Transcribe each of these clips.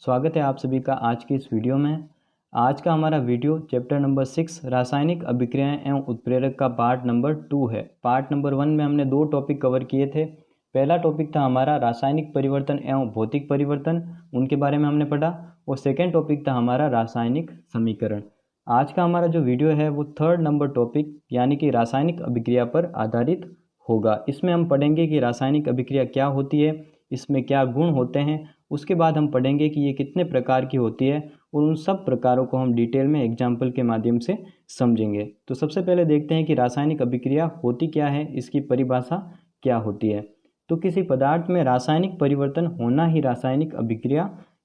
स्वागत है आप सभी का आज की इस वीडियो में। आज का हमारा वीडियो चैप्टर नंबर 6 रासायनिक अभिक्रियाएं एवं उत्प्रेरक का पार्ट नंबर 2 है। पार्ट नंबर 1 में हमने 2 टॉपिक कवर किए थे। पहला टॉपिक था हमारा रासायनिक परिवर्तन एवं भौतिक परिवर्तन, उनके बारे में हमने पढ़ा, और सेकेंड टॉपिक था हमारा रासायनिक समीकरण। आज का हमारा जो वीडियो है वो थर्ड नंबर टॉपिक यानी कि रासायनिक अभिक्रिया पर आधारित होगा। इसमें हम पढ़ेंगे कि रासायनिक अभिक्रिया क्या होती है, इसमें क्या गुण होते हैं, उसके बाद हम पढ़ेंगे कि ये कितने प्रकार की होती है और उन सब प्रकारों को हम डिटेल में एग्जाम्पल के माध्यम से समझेंगे। तो सबसे पहले देखते हैं कि रासायनिक अभिक्रिया होती क्या है, इसकी परिभाषा क्या होती है। तो किसी पदार्थ में रासायनिक परिवर्तन होना ही रासायनिक अभिक्रिया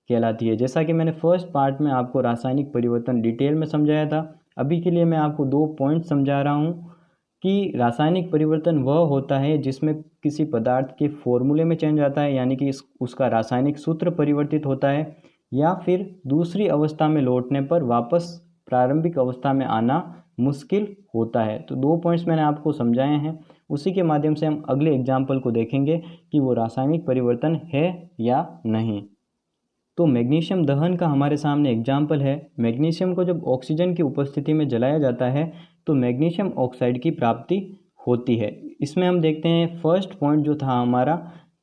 कहलाती है। जैसा कि मैंने फर्स्ट पार्ट में आपको रासायनिक परिवर्तन डिटेल में समझाया था, अभी के लिए मैं आपको 2 पॉइंट समझा रहा हूँ कि रासायनिक परिवर्तन वह होता है जिसमें किसी पदार्थ के फॉर्मूले में चेंज आता है, यानी कि उसका रासायनिक सूत्र परिवर्तित होता है, या फिर दूसरी अवस्था में लौटने पर वापस प्रारंभिक अवस्था में आना मुश्किल होता है। तो 2 पॉइंट्स मैंने आपको समझाए हैं, उसी के माध्यम से हम अगले एग्जाम्पल को देखेंगे कि वो रासायनिक परिवर्तन है या नहीं। तो मैग्नीशियम दहन का हमारे सामने एग्जाम्पल है। मैग्नीशियम को जब ऑक्सीजन की उपस्थिति में जलाया जाता है तो मैग्नीशियम ऑक्साइड की प्राप्ति होती है। इसमें हम देखते हैं फर्स्ट पॉइंट जो था हमारा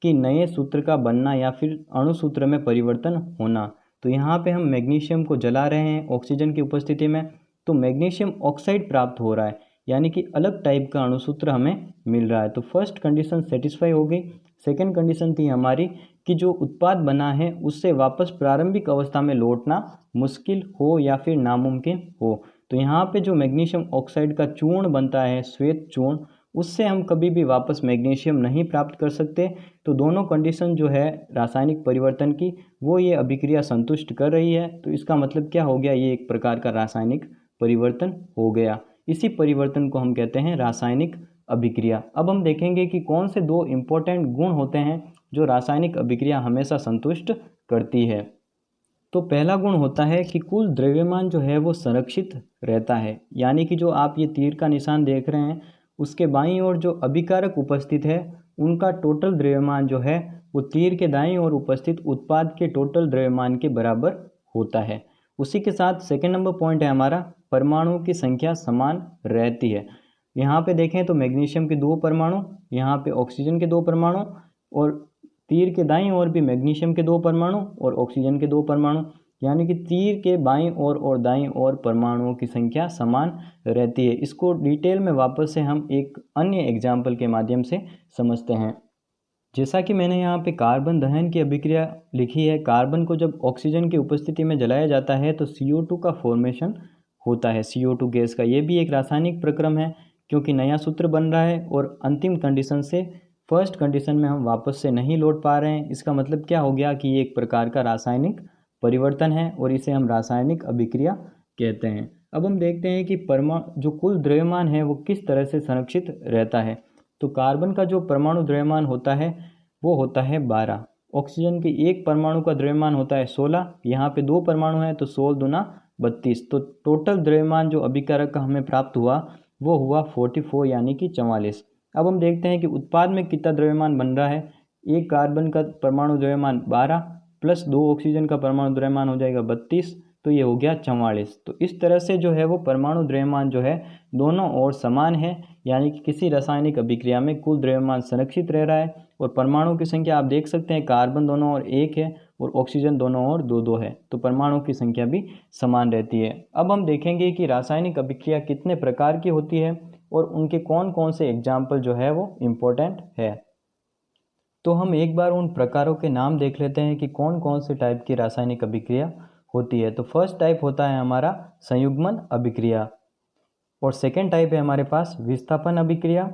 कि नए सूत्र का बनना या फिर अणुसूत्र में परिवर्तन होना। तो यहाँ पे हम मैग्नीशियम को जला रहे हैं ऑक्सीजन की उपस्थिति में, तो मैग्नीशियम ऑक्साइड प्राप्त हो रहा है, यानी कि अलग टाइप का अणुसूत्र हमें मिल रहा है। तो फर्स्ट कंडीशन सेटिस्फाई हो गई। सेकेंड कंडीशन थी हमारी कि जो उत्पाद बना है उससे वापस प्रारंभिक अवस्था में लौटना मुश्किल हो या फिर नामुमकिन हो। तो यहाँ पे जो मैग्नीशियम ऑक्साइड का चूर्ण बनता है, श्वेत चूर्ण, उससे हम कभी भी वापस मैग्नीशियम नहीं प्राप्त कर सकते। तो दोनों कंडीशन जो है रासायनिक परिवर्तन की वो ये अभिक्रिया संतुष्ट कर रही है। तो इसका मतलब क्या हो गया, ये एक प्रकार का रासायनिक परिवर्तन हो गया। इसी परिवर्तन को हम कहते हैं रासायनिक अभिक्रिया। अब हम देखेंगे कि कौन से 2 इम्पोर्टेंट गुण होते हैं जो रासायनिक अभिक्रिया हमेशा संतुष्ट करती है। तो पहला गुण होता है कि कुल द्रव्यमान जो है वो संरक्षित रहता है, यानी कि जो आप ये तीर का निशान देख रहे हैं उसके बाईं ओर जो अभिकारक उपस्थित है उनका टोटल द्रव्यमान जो है वो तीर के दाईं ओर उपस्थित उत्पाद के टोटल द्रव्यमान के बराबर होता है। उसी के साथ सेकेंड नंबर पॉइंट है हमारा परमाणुओं की संख्या समान रहती है। यहाँ पे देखें तो मैग्नीशियम के 2 परमाणु, यहाँ पे ऑक्सीजन के 2 परमाणु, और तीर के दाईं ओर भी मैग्नीशियम के 2 परमाणु और ऑक्सीजन के 2 परमाणु, यानी कि तीर के बाईं ओर और दाईं ओर परमाणुओं की संख्या समान रहती है। इसको डिटेल में वापस से हम एक अन्य एग्जाम्पल के माध्यम से समझते हैं। जैसा कि मैंने यहाँ पे कार्बन दहन की अभिक्रिया लिखी है, कार्बन को जब ऑक्सीजन की उपस्थिति में जलाया जाता है तो CO2 का फॉर्मेशन होता है, CO2 गैस का। ये भी एक रासायनिक प्रक्रम है क्योंकि नया सूत्र बन रहा है और अंतिम कंडीशन से फर्स्ट कंडीशन में हम वापस से नहीं लौट पा रहे हैं। इसका मतलब क्या हो गया कि ये एक प्रकार का रासायनिक परिवर्तन है और इसे हम रासायनिक अभिक्रिया कहते हैं। अब हम देखते हैं कि जो कुल द्रव्यमान है वो किस तरह से संरक्षित रहता है। तो कार्बन का जो परमाणु द्रव्यमान होता है वो होता है 12। ऑक्सीजन के एक परमाणु का द्रव्यमान होता है 16। यहाँ पे 2 परमाणु हैं तो 16 दूना 32। तो टोटल द्रव्यमान जो अभिकारक का हमें प्राप्त हुआ वो हुआ 44 यानी कि 44। अब हम देखते हैं कि उत्पाद में कितना द्रव्यमान बन रहा है। एक कार्बन का परमाणु द्रव्यमान 12 प्लस 2 ऑक्सीजन का परमाणु द्रव्यमान हो जाएगा 32, तो ये हो गया 44। तो इस तरह से जो है वो परमाणु द्रव्यमान जो है दोनों ओर समान है, यानी कि किसी रासायनिक अभिक्रिया में कुल द्रव्यमान संरक्षित रह रहा है। और परमाणु की संख्या आप देख सकते हैं, कार्बन दोनों ओर 1 है और ऑक्सीजन दोनों ओर 2-2 है, तो परमाणु की संख्या भी समान रहती है। अब हम देखेंगे कि रासायनिक अभिक्रिया कितने प्रकार की होती है और उनके कौन कौन से एग्जाम्पल जो है वो इम्पोर्टेंट है। तो हम एक बार उन प्रकारों के नाम देख लेते हैं कि कौन कौन से टाइप की रासायनिक अभिक्रिया होती है। तो फर्स्ट टाइप होता है हमारा संयुग्मन अभिक्रिया, और सेकेंड टाइप है हमारे पास विस्थापन अभिक्रिया।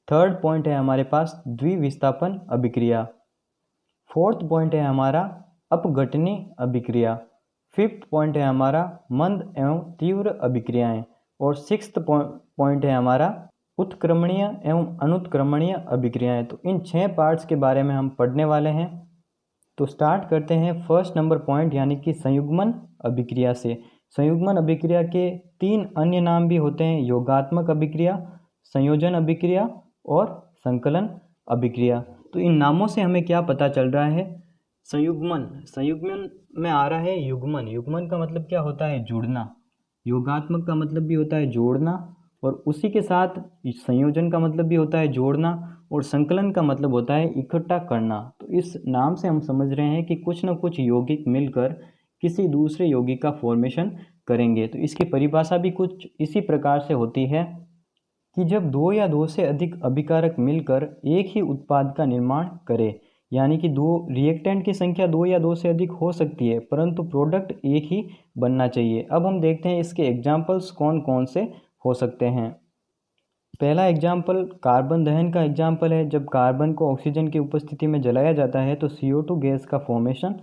थर्ड पॉइंट है हमारे पास द्विविस्थापन अभिक्रिया। फोर्थ पॉइंट है हमारा अपघटनी अभिक्रिया। फिफ्थ पॉइंट है हमारा मंद एवं तीव्र अभिक्रियाएं। और सिक्स्थ पॉइंट है हमारा उत्क्रमणीय एवं अनुत्क्रमणीय अभिक्रियाएं। तो इन 6 पार्ट्स के बारे में हम पढ़ने वाले हैं। तो स्टार्ट करते हैं फर्स्ट नंबर पॉइंट यानी कि संयुग्मन अभिक्रिया से। संयुग्मन अभिक्रिया के 3 अन्य नाम भी होते हैं, योगात्मक अभिक्रिया, संयोजन अभिक्रिया और संकलन अभिक्रिया। तो इन नामों से हमें क्या पता चल रहा है संयुग्मन, संयुग्मन में आ रहा है युग्मन। युग्मन का मतलब क्या होता है? जुड़ना। योगात्मक का मतलब भी होता है जोड़ना, और उसी के साथ संयोजन का मतलब भी होता है जोड़ना, और संकलन का मतलब होता है इकट्ठा करना। तो इस नाम से हम समझ रहे हैं कि कुछ न कुछ यौगिक मिलकर किसी दूसरे यौगिक का फॉर्मेशन करेंगे। तो इसकी परिभाषा भी कुछ इसी प्रकार से होती है कि जब दो या दो से अधिक अभिकारक मिलकर एक ही उत्पाद का निर्माण करें, यानी कि दो रिएक्टेंट की संख्या दो या दो से अधिक हो सकती है, परंतु प्रोडक्ट एक ही बनना चाहिए। अब हम देखते हैं इसके एग्जाम्पल्स कौन कौन से हो सकते हैं। पहला एग्जाम्पल कार्बन दहन का एग्जाम्पल है। जब कार्बन को ऑक्सीजन की उपस्थिति में जलाया जाता है तो CO2 गैस का फॉर्मेशन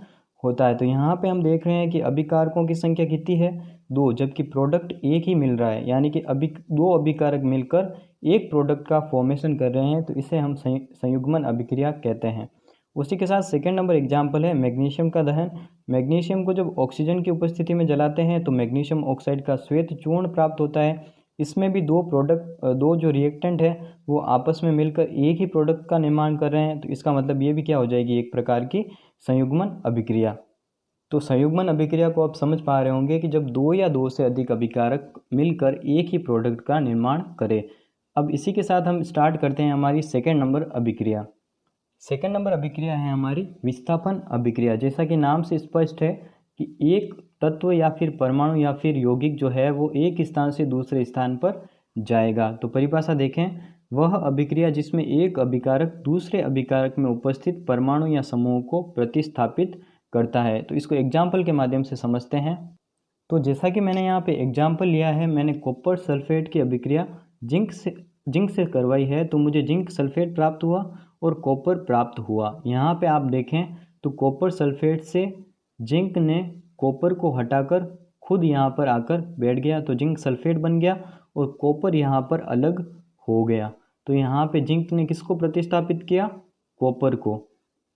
होता है। तो यहाँ पे हम देख रहे हैं कि अभिकारकों की संख्या कितनी है? दो, जबकि प्रोडक्ट एक ही मिल रहा है, यानी कि दो अभिकारक मिलकर एक प्रोडक्ट का फॉर्मेशन कर रहे हैं, तो इसे हम संयुग्मन अभिक्रिया कहते हैं। उसी के साथ सेकेंड नंबर एग्जाम्पल है मैग्नीशियम का दहन। मैग्नीशियम को जब ऑक्सीजन की उपस्थिति में जलाते हैं तो मैग्नीशियम ऑक्साइड का श्वेत चूर्ण प्राप्त होता है। इसमें भी दो जो रिएक्टेंट है वो आपस में मिलकर एक ही प्रोडक्ट का निर्माण कर रहे हैं। तो इसका मतलब ये भी क्या हो जाएगी? एक प्रकार की संयुग्मन अभिक्रिया। तो संयुग्मन अभिक्रिया को आप समझ पा रहे होंगे कि जब दो या दो से अधिक अभिकारक मिलकर एक ही प्रोडक्ट का निर्माण करें। अब इसी के साथ हम स्टार्ट करते हैं हमारी सेकेंड नंबर अभिक्रिया। सेकेंड नंबर अभिक्रिया है हमारी विस्थापन अभिक्रिया। जैसा कि नाम से स्पष्ट है कि एक तत्व या फिर परमाणु या फिर यौगिक जो है वो एक स्थान से दूसरे स्थान पर जाएगा। तो परिभाषा देखें, वह अभिक्रिया जिसमें एक अभिकारक दूसरे अभिकारक में उपस्थित परमाणु या समूह को प्रतिस्थापित करता है। तो इसको एग्जाम्पल के माध्यम से समझते हैं। तो जैसा कि मैंने यहाँ पे एग्जाम्पल लिया है, मैंने कॉपर सल्फेट की अभिक्रिया जिंक से करवाई है, तो मुझे जिंक सल्फेट प्राप्त हुआ और कॉपर प्राप्त हुआ। यहाँ पे आप देखें तो कॉपर सल्फेट से जिंक ने कॉपर को हटाकर खुद यहाँ पर आकर बैठ गया, तो जिंक सल्फेट बन गया और कॉपर यहाँ पर अलग हो गया। तो यहाँ पे जिंक ने किसको प्रतिस्थापित किया? कॉपर को।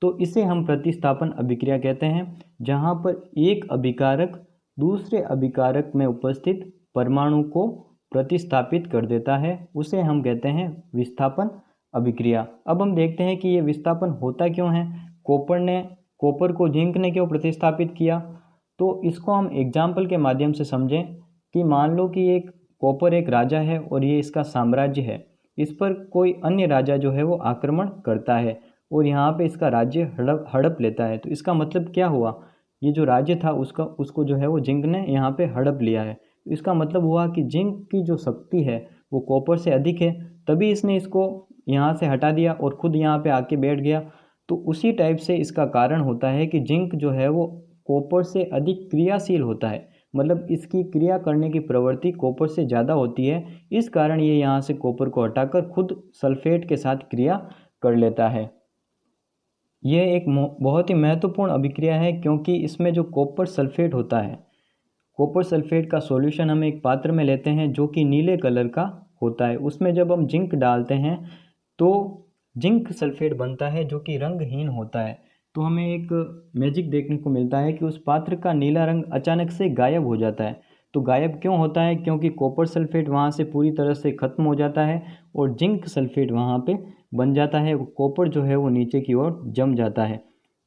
तो इसे हम प्रतिस्थापन अभिक्रिया कहते हैं, जहाँ पर एक अभिकारक दूसरे अभिकारक में उपस्थित परमाणु को प्रतिस्थापित कर देता है, उसे हम कहते हैं विस्थापन अभिक्रिया। अब हम देखते हैं कि ये विस्थापन होता क्यों है। कॉपर को जिंक ने क्यों प्रतिस्थापित किया? तो इसको हम एग्जाम्पल के माध्यम से समझें कि मान लो कि कॉपर एक राजा है और ये इसका साम्राज्य है। इस पर कोई अन्य राजा जो है वो आक्रमण करता है और यहाँ पे इसका राज्य हड़प लेता है। तो इसका मतलब क्या हुआ? ये जो राज्य था उसको जो है वो जिंक ने यहाँ पे हड़प लिया है। तो इसका मतलब हुआ कि जिंक की जो शक्ति है वो कॉपर से अधिक है, तभी इसने इसको यहाँ से हटा दिया और खुद यहाँ पे आके बैठ गया। तो उसी टाइप से इसका कारण होता है कि जिंक जो है वो कॉपर से अधिक क्रियाशील होता है, मतलब इसकी क्रिया करने की प्रवृत्ति कॉपर से ज़्यादा होती है। इस कारण ये यहाँ से कॉपर को हटाकर खुद सल्फेट के साथ क्रिया कर लेता है। यह एक बहुत ही महत्वपूर्ण अभिक्रिया है, क्योंकि इसमें जो कॉपर सल्फेट होता है, कॉपर सल्फेट का सॉल्यूशन हम एक पात्र में लेते हैं जो कि नीले कलर का होता है। उसमें जब हम जिंक डालते हैं तो जिंक सल्फेट बनता है जो कि रंगहीन होता है। तो हमें एक मैजिक देखने को मिलता है कि उस पात्र का नीला रंग अचानक से गायब हो जाता है। तो गायब क्यों होता है? क्योंकि कॉपर सल्फेट वहाँ से पूरी तरह से ख़त्म हो जाता है और जिंक सल्फेट वहाँ पे बन जाता है। कॉपर जो है वो नीचे की ओर जम जाता है।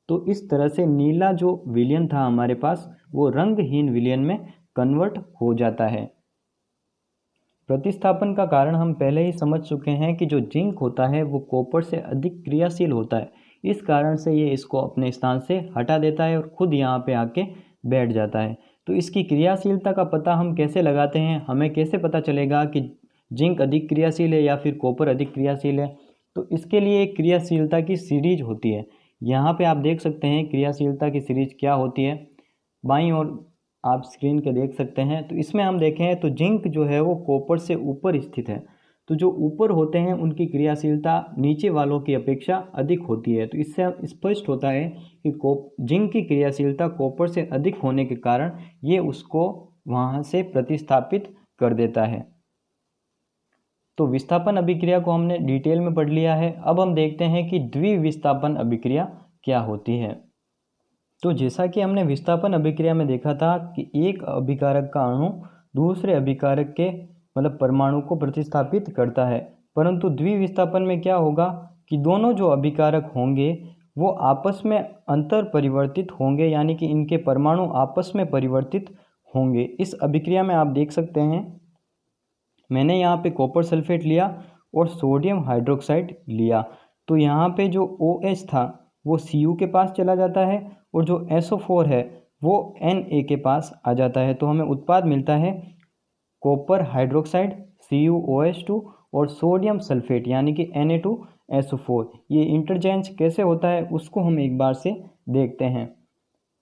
तो इस तरह से नीला जो विलयन था हमारे पास वो रंगहीन विलयन में कन्वर्ट हो जाता है। प्रतिस्थापन का कारण हम पहले ही समझ चुके हैं कि जो जिंक होता है वो कॉपर से अधिक क्रियाशील होता है। इस कारण से ये इसको अपने स्थान से हटा देता है और खुद यहाँ पे आके बैठ जाता है। तो इसकी क्रियाशीलता का पता हम कैसे लगाते हैं? हमें कैसे पता चलेगा कि जिंक अधिक क्रियाशील है या फिर कॉपर अधिक क्रियाशील है? तो इसके लिए एक क्रियाशीलता की सीरीज होती है। यहाँ पे आप देख सकते हैं क्रियाशीलता की सीरीज क्या होती है। बाईं ओर आप स्क्रीन के देख सकते हैं। तो इसमें हम देखें तो जिंक जो है वो कॉपर से ऊपर स्थित है। तो जो ऊपर होते हैं उनकी क्रियाशीलता नीचे वालों की अपेक्षा अधिक होती है। तो इससे स्पष्ट होता है कि जिंक की क्रियाशीलता कॉपर से अधिक होने के कारण ये उसको वहाँ से प्रतिस्थापित कर देता है। तो विस्थापन अभिक्रिया को हमने डिटेल में पढ़ लिया है। अब हम देखते हैं कि द्विविस्थापन अभिक्रिया क्या होती है। तो जैसा कि हमने विस्थापन अभिक्रिया में देखा था कि एक अभिकारक का अणु दूसरे अभिकारक के मतलब परमाणु को प्रतिस्थापित करता है, परंतु द्विविस्थापन में क्या होगा कि दोनों जो अभिकारक होंगे वो आपस में अंतर परिवर्तित होंगे, यानी कि इनके परमाणु आपस में परिवर्तित होंगे। इस अभिक्रिया में आप देख सकते हैं मैंने यहाँ पे कॉपर सल्फेट लिया और सोडियम हाइड्रोक्साइड लिया, तो यहाँ पे जो OH था वो Cu के पास चला जाता है और जो SO4 है वो Na के पास आ जाता है। तो हमें उत्पाद मिलता है कॉपर हाइड्रोक्साइड CuOH2 और सोडियम सल्फेट यानी कि Na2SO4। ये इंटरचेंज कैसे होता है उसको हम एक बार से देखते हैं।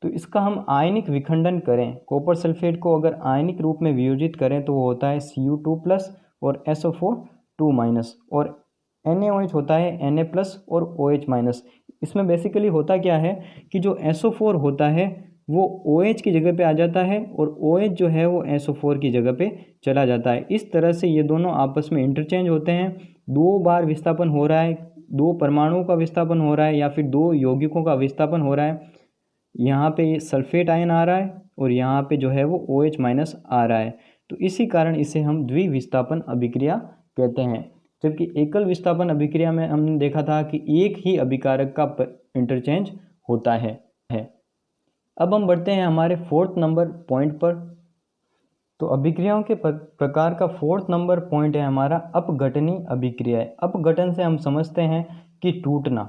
तो इसका हम आयनिक विखंडन करें, कॉपर सल्फेट को अगर आयनिक रूप में वियोजित करें तो वो होता है Cu2+ और SO4 2- और NaOH होता है Na+ और OH-। इसमें बेसिकली होता क्या है कि जो SO4 होता है वो OH की जगह पे आ जाता है और OH जो है वो SO4 की जगह पे चला जाता है। इस तरह से ये दोनों आपस में इंटरचेंज होते हैं। 2 बार विस्थापन हो रहा है, 2 परमाणुओं का विस्थापन हो रहा है या फिर 2 यौगिकों का विस्थापन हो रहा है। यहाँ पे ये सल्फेट आयन आ रहा है और यहाँ पे जो है वो OH- आ रहा है। तो इसी कारण इसे हम द्विविस्थापन अभिक्रिया कहते हैं। जबकि एकल विस्थापन अभिक्रिया में हमने देखा था कि एक ही अभिकारक का इंटरचेंज होता है। अब हम बढ़ते हैं हमारे 4th नंबर पॉइंट पर। तो अभिक्रियाओं के प्रकार का 4th नंबर पॉइंट है हमारा अपघटनी अभिक्रिया। अपघटन से हम समझते हैं कि टूटना।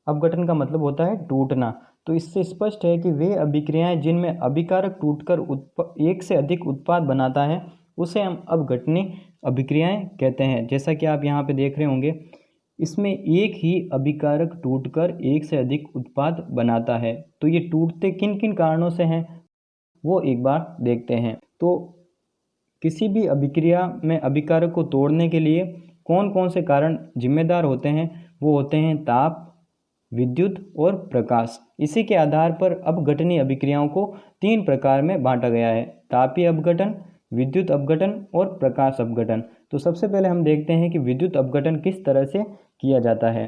अपघटन का मतलब होता है टूटना। तो इससे स्पष्ट है कि वे अभिक्रियाएं जिनमें अभिकारक टूटकर एक से अधिक उत्पाद बनाता है उसे हम अपघटनी अभिक्रियाएं कहते हैं। जैसा कि आप यहाँ पे देख रहे होंगे, इसमें एक ही अभिकारक टूटकर एक से अधिक उत्पाद बनाता है। तो ये टूटते किन किन कारणों से हैं वो एक बार देखते हैं। तो किसी भी अभिक्रिया में अभिकारक को तोड़ने के लिए कौन कौन से कारण जिम्मेदार होते हैं? वो होते हैं ताप, विद्युत और प्रकाश। इसी के आधार पर अपघटनी अभिक्रियाओं को 3 प्रकार में बांटा गया है: तापीय अपघटन, विद्युत अपघटन और प्रकाश अपघटन। तो सबसे पहले हम देखते हैं कि विद्युत अपघटन किस तरह से किया जाता है।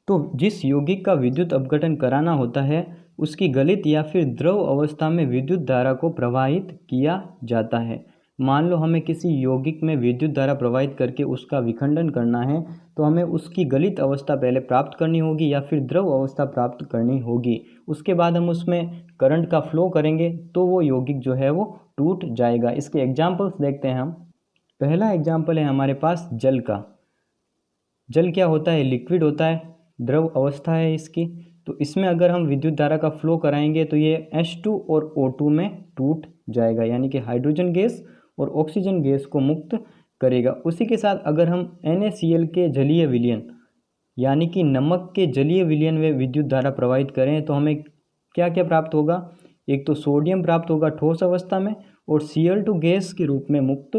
तो जिस यौगिक का विद्युत अपघटन कराना होता है उसकी गलित या फिर द्रव अवस्था में विद्युत धारा को प्रवाहित किया जाता है। मान लो हमें किसी यौगिक में विद्युत धारा प्रवाहित करके उसका विखंडन करना है, तो हमें उसकी गलित अवस्था पहले प्राप्त करनी होगी या फिर द्रव अवस्था प्राप्त करनी होगी। उसके बाद हम उसमें करंट का फ्लो करेंगे तो वो यौगिक जो है वो टूट जाएगा। इसके एग्जाम्पल्स देखते हैं हम। पहला एग्जाम्पल है हमारे पास जल का। जल क्या होता है? लिक्विड होता है, द्रव अवस्था है इसकी। तो इसमें अगर हम विद्युत धारा का फ्लो कराएंगे तो ये H2 और O2 में टूट जाएगा, यानी कि हाइड्रोजन गैस और ऑक्सीजन गैस को मुक्त करेगा। उसी के साथ अगर हम NaCl के जलीय विलयन यानी कि नमक के जलीय विलयन में विद्युत धारा प्रवाहित करें तो हमें क्या क्या प्राप्त होगा? एक तो सोडियम प्राप्त होगा ठोस अवस्था में और Cl2 गैस के रूप में मुक्त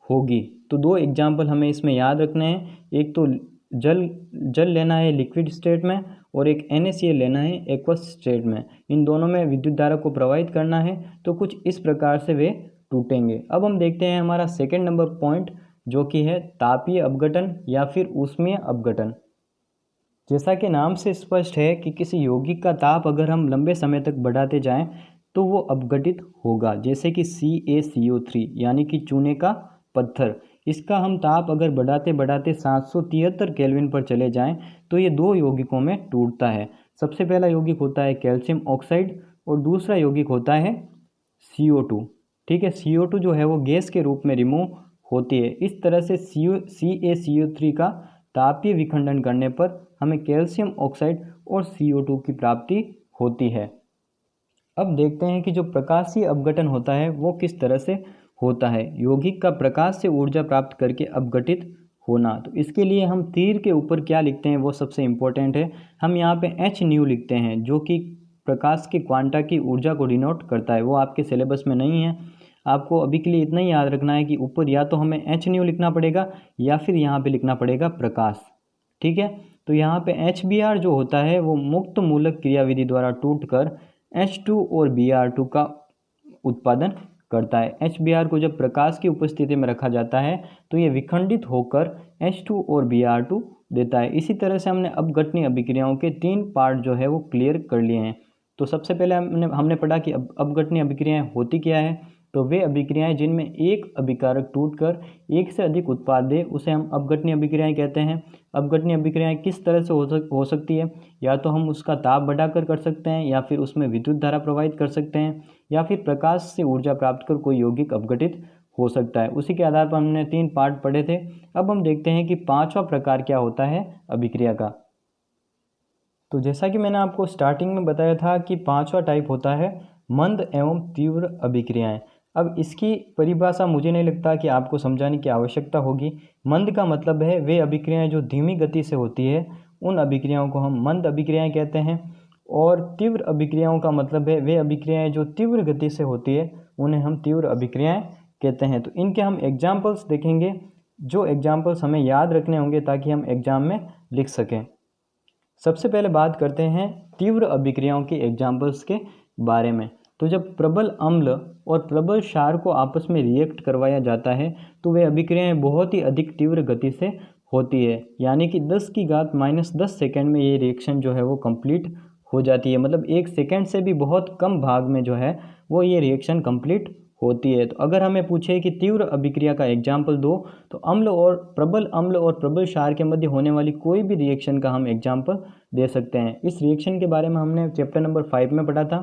होगी। तो 2 एग्जाम्पल हमें इसमें याद रखने हैं। एक तो जल लेना है लिक्विड स्टेट में और एक NaCl लेना है एक्वस स्टेट में। इन दोनों में विद्युत धारा को प्रवाहित करना है तो कुछ इस प्रकार से वे टूटेंगे। अब हम देखते हैं हमारा 2nd नंबर पॉइंट जो कि है तापीय अपघटन या फिर ऊष्मीय अपघटन। जैसा कि नाम से स्पष्ट है कि किसी यौगिक का ताप अगर हम लंबे समय तक बढ़ाते जाएं तो वो अपघटित होगा। जैसे कि CaCO3 यानी कि चूने का पत्थर, इसका हम ताप अगर बढ़ाते बढ़ाते 773 केल्विन पर चले जाएं तो ये 2 यौगिकों में टूटता है। सबसे पहला यौगिक होता है कैल्शियम ऑक्साइड और दूसरा यौगिक होता है CO2। ठीक है, CO2 जो है वो गैस के रूप में रिमूव होती है। इस तरह से CaCO3 का तापीय विखंडन करने पर हमें कैल्शियम ऑक्साइड और CO2 की प्राप्ति होती है। अब देखते हैं कि जो प्रकाशीय अपघटन होता है वो किस तरह से होता है। यौगिक का प्रकाश से ऊर्जा प्राप्त करके अपघटित होना। तो इसके लिए हम तीर के ऊपर क्या लिखते हैं वो सबसे इम्पोर्टेंट है। हम यहाँ पे hν लिखते हैं जो कि प्रकाश की क्वांटा की ऊर्जा को डिनोट करता है। वो आपके सिलेबस में नहीं है। आपको अभी के लिए इतना ही याद रखना है कि ऊपर या तो हमें hν लिखना पड़ेगा या फिर यहाँ पे लिखना पड़ेगा प्रकाश। ठीक है, तो यहाँ पे HBr जो होता है वो मुक्त मूलक क्रियाविधि द्वारा टूटकर H2 और Br2 का उत्पादन करता है। HBr को जब प्रकाश की उपस्थिति में रखा जाता है तो ये विखंडित होकर H2 और Br2 देता है। इसी तरह से हमने अपघटनी अभिक्रियाओं के 3 पार्ट जो है वो क्लियर कर लिए हैं। तो सबसे पहले हमने पढ़ा कि अपघटनी अभिक्रियाएं होती क्या है। तो वे अभिक्रियाएं जिनमें एक अभिकारक टूटकर एक से अधिक उत्पाद दे उसे हम अपघटनीय अभिक्रियाएं कहते हैं। अपघटनीय अभिक्रियाएं किस तरह से हो सकती है, या तो हम उसका ताप बढ़ाकर कर सकते हैं, या फिर उसमें विद्युत धारा प्रवाहित कर सकते हैं, या फिर प्रकाश से ऊर्जा प्राप्त कर कोई यौगिक अपघटित हो सकता है। उसी के आधार पर हमने 3 पार्ट पढ़े थे। अब हम देखते हैं कि 5वां प्रकार क्या होता है अभिक्रिया का। तो जैसा कि मैंने आपको स्टार्टिंग में बताया था कि 5वां टाइप होता है मंद एवं तीव्र अभिक्रियाएं। अब इसकी परिभाषा मुझे नहीं लगता कि आपको समझाने की आवश्यकता होगी। मंद का मतलब है वे अभिक्रियाएं जो धीमी गति से होती है, उन अभिक्रियाओं को हम मंद अभिक्रियाएं कहते हैं। और तीव्र अभिक्रियाओं का मतलब है वे अभिक्रियाएं जो तीव्र गति से होती है, उन्हें हम तीव्र अभिक्रियाएं कहते हैं। तो इनके हम एग्जाम्पल्स देखेंगे, जो एग्जाम्पल्स हमें याद रखने होंगे ताकि हम एग्जाम में लिख सकें। सबसे पहले बात करते हैं तीव्र अभिक्रियाओं के एग्जाम्पल्स के बारे में। तो जब प्रबल अम्ल और प्रबल क्षार को आपस में रिएक्ट करवाया जाता है तो वे अभिक्रियाएं बहुत ही अधिक तीव्र गति से होती है, यानी कि 10⁻⁻10 सेकेंड में ये रिएक्शन जो है वो कंप्लीट हो जाती है। मतलब 1 सेकेंड से भी बहुत कम भाग में जो है वो ये रिएक्शन कंप्लीट होती है। तो अगर हमें पूछे कि तीव्र अभिक्रिया का एग्जाम्पल दो, तो अम्ल और प्रबल क्षार के मध्य होने वाली कोई भी रिएक्शन का हम एग्जाम्पल दे सकते हैं। इस रिएक्शन के बारे में हमने चैप्टर नंबर 5 में पढ़ा था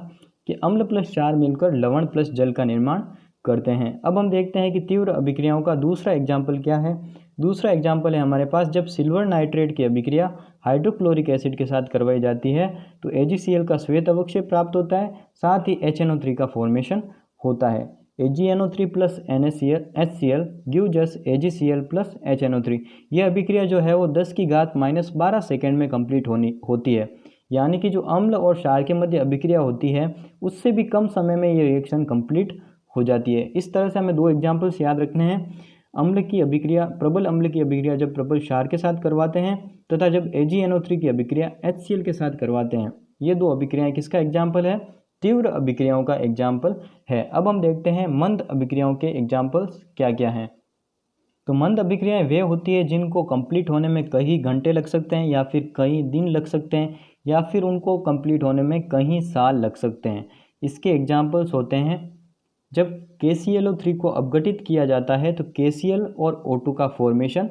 कि अम्ल प्लस क्षार मिलकर लवण प्लस जल का निर्माण करते हैं। अब हम देखते हैं कि तीव्र अभिक्रियाओं का दूसरा एग्जाम्पल क्या है। दूसरा एग्जाम्पल है हमारे पास जब सिल्वर नाइट्रेट की अभिक्रिया हाइड्रोक्लोरिक एसिड के साथ करवाई जाती है तो AgCl का श्वेत अवक्षेप प्राप्त होता है, साथ ही HNO3 का फॉर्मेशन होता है। AgNO3 प्लस HCl गिव जस AgCl प्लस HNO3। यह अभिक्रिया जो है वो 10⁻12 सेकेंड में कंप्लीट होती है, यानी कि जो अम्ल और क्षार के मध्य अभिक्रिया होती है उससे भी कम समय में ये रिएक्शन कंप्लीट हो जाती है। इस तरह से हमें 2 एग्जाम्पल्स याद रखने हैं। अम्ल की अभिक्रिया, प्रबल अम्ल की अभिक्रिया जब प्रबल क्षार के साथ करवाते हैं तथा जब AgNO3 की अभिक्रिया HCl के साथ करवाते हैं। ये 2 अभिक्रियाएं किसका एग्जाम्पल है? तीव्र अभिक्रियाओं का एग्जाम्पल है। अब हम देखते हैं मंद अभिक्रियाओं के एग्जाम्पल्स क्या क्या हैं। तो मंद अभिक्रियाएं वे होती है जिनको कंप्लीट होने में कई घंटे लग सकते हैं, या फिर कई दिन लग सकते हैं, या फिर उनको कंप्लीट होने में कई साल लग सकते हैं। इसके एग्जाम्पल्स होते हैं जब KClO3 को अपघटित किया जाता है तो KCl और O2 का फॉर्मेशन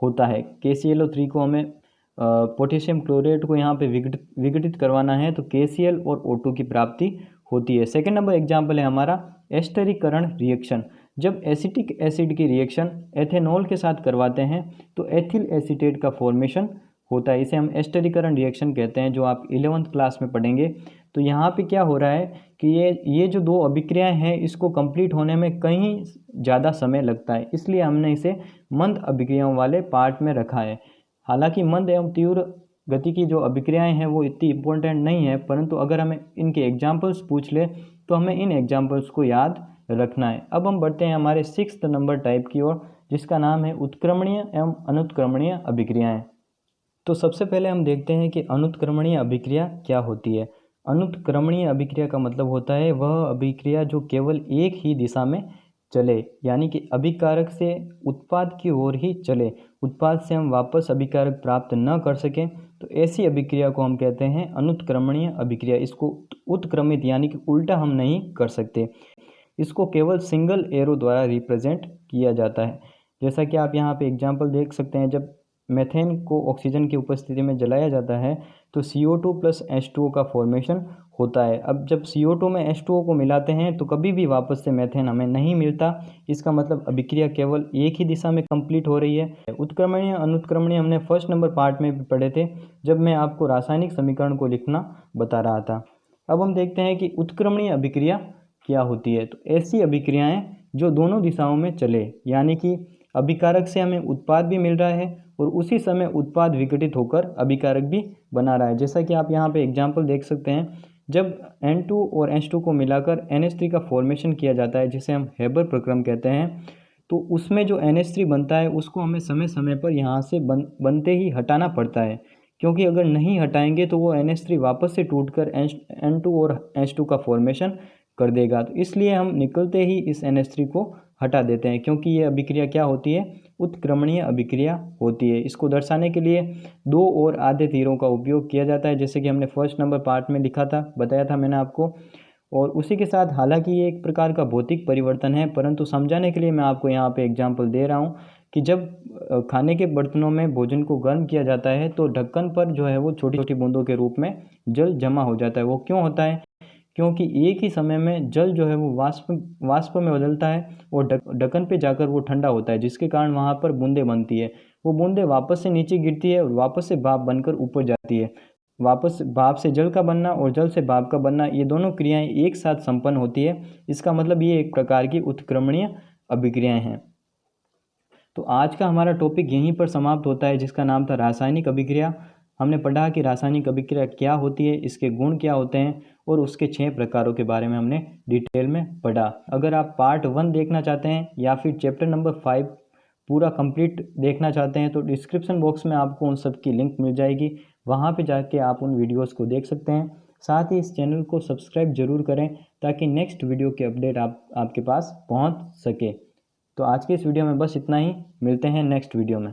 होता है। KClO3 को हमें पोटेशियम क्लोरेट को यहाँ पे विघटित करवाना है तो KCl और O2 की प्राप्ति होती है। सेकेंड नंबर एग्जाम्पल है हमारा एस्टरीकरण रिएक्शन। जब एसिटिक एसिड की रिएक्शन एथेनॉल के साथ करवाते हैं तो एथिल एसीटेट का फॉर्मेशन होता है। इसे हम एस्टरीकरण रिएक्शन कहते हैं, जो आप 11th क्लास में पढ़ेंगे। तो यहाँ पे क्या हो रहा है कि ये जो 2 अभिक्रियाएं हैं इसको कंप्लीट होने में कहीं ज़्यादा समय लगता है, इसलिए हमने इसे मंद अभिक्रियाओं वाले पार्ट में रखा है। हालांकि मंद एवं तीव्र गति की जो अभिक्रियाएं हैं वो इतनी इम्पोर्टेंट नहीं है, परंतु अगर हमें इनके एग्जाम्पल्स पूछ ले तो हमें इन एग्जाम्पल्स को याद रखना है। अब हम बढ़ते हैं हमारे 6th नंबर टाइप की ओर, जिसका नाम है उत्क्रमणीय एवं अनुत्क्रमणीय अभिक्रियाएं। तो सबसे पहले हम देखते हैं कि अनुत्क्रमणीय अभिक्रिया क्या होती है। अनुत्क्रमणीय अभिक्रिया का मतलब होता है वह अभिक्रिया जो केवल एक ही दिशा में चले, यानी कि अभिकारक से उत्पाद की ओर ही चले, उत्पाद से हम वापस अभिकारक प्राप्त न कर सकें, तो ऐसी अभिक्रिया को हम कहते हैं अनुत्क्रमणीय अभिक्रिया। इसको उत्क्रमित यानी कि उल्टा हम नहीं कर सकते, इसको केवल सिंगल एरो द्वारा रिप्रेजेंट किया जाता है। जैसा कि आप यहाँ पे एग्जाम्पल देख सकते हैं, जब मेथेन को ऑक्सीजन की उपस्थिति में जलाया जाता है तो CO2 प्लस H2O का फॉर्मेशन होता है। अब जब CO2 में H2O को मिलाते हैं तो कभी भी वापस से मेथेन हमें नहीं मिलता। इसका मतलब अभिक्रिया केवल एक ही दिशा में कंप्लीट हो रही है। उत्क्रमणीय अनुत्क्रमणीय हमने 1st नंबर पार्ट में भी पढ़े थे, जब मैं आपको रासायनिक समीकरण को लिखना बता रहा था। अब हम देखते हैं कि उत्क्रमणीय अभिक्रिया क्या होती है। तो ऐसी अभिक्रियाएँ जो दोनों दिशाओं में चले, यानी कि अभिकारक से हमें उत्पाद भी मिल रहा है और उसी समय उत्पाद विघटित होकर अभिकारक भी बना रहा है। जैसा कि आप यहाँ पे एग्जाम्पल देख सकते हैं, जब N2 और H2 को मिलाकर NH3 का फॉर्मेशन किया जाता है, जिसे हम हेबर प्रक्रम कहते हैं, तो उसमें जो NH3 बनता है उसको हमें समय समय पर यहाँ से बनते ही हटाना पड़ता है, क्योंकि अगर नहीं हटाएंगे तो वो NH3 वापस से टूटकर N2 और H2 का फॉर्मेशन कर देगा। तो इसलिए हम निकलते ही इस NH3 को हटा देते हैं, क्योंकि ये अभिक्रिया क्या होती है? उत्क्रमणीय अभिक्रिया होती है। इसको दर्शाने के लिए 2 और आधे तीरों का उपयोग किया जाता है, जैसे कि हमने 1st नंबर पार्ट में लिखा था, बताया था मैंने आपको। और उसी के साथ हालांकि ये एक प्रकार का भौतिक परिवर्तन है, परंतु समझाने के लिए मैं आपको यहाँ पे एग्जांपल दे रहा हूँ कि जब खाने के बर्तनों में भोजन को गर्म किया जाता है तो ढक्कन पर जो है वो छोटी छोटी बूंदों के रूप में जल जमा हो जाता है। वो क्यों होता है? क्योंकि एक ही समय में जल जो है वो वाष्प में बदलता है और ढक्कन पे जाकर वो ठंडा होता है, जिसके कारण वहाँ पर बूंदें बनती है। वो बूंदें वापस से नीचे गिरती है और वापस से भाप बनकर ऊपर जाती है। वापस भाप से जल का बनना और जल से भाप का बनना, ये दोनों क्रियाएं एक साथ संपन्न होती है। इसका मतलब ये एक प्रकार की उत्क्रमणीय अभिक्रियाएं हैं। तो आज का हमारा टॉपिक यहीं पर समाप्त होता है, जिसका नाम था रासायनिक अभिक्रिया। हमने पढ़ा कि रासायनिक अभिक्रिया क्या होती है, इसके गुण क्या होते हैं और उसके 6 प्रकारों के बारे में हमने डिटेल में पढ़ा। अगर आप पार्ट 1 देखना चाहते हैं या फिर चैप्टर नंबर 5 पूरा कंप्लीट देखना चाहते हैं तो डिस्क्रिप्शन बॉक्स में आपको उन सब की लिंक मिल जाएगी, वहाँ पे जाके आप उन वीडियोस को देख सकते हैं। साथ ही इस चैनल को सब्सक्राइब जरूर करें ताकि नेक्स्ट वीडियो के अपडेट आपके पास पहुँच सके। तो आज के इस वीडियो में बस इतना ही, मिलते हैं नेक्स्ट वीडियो में।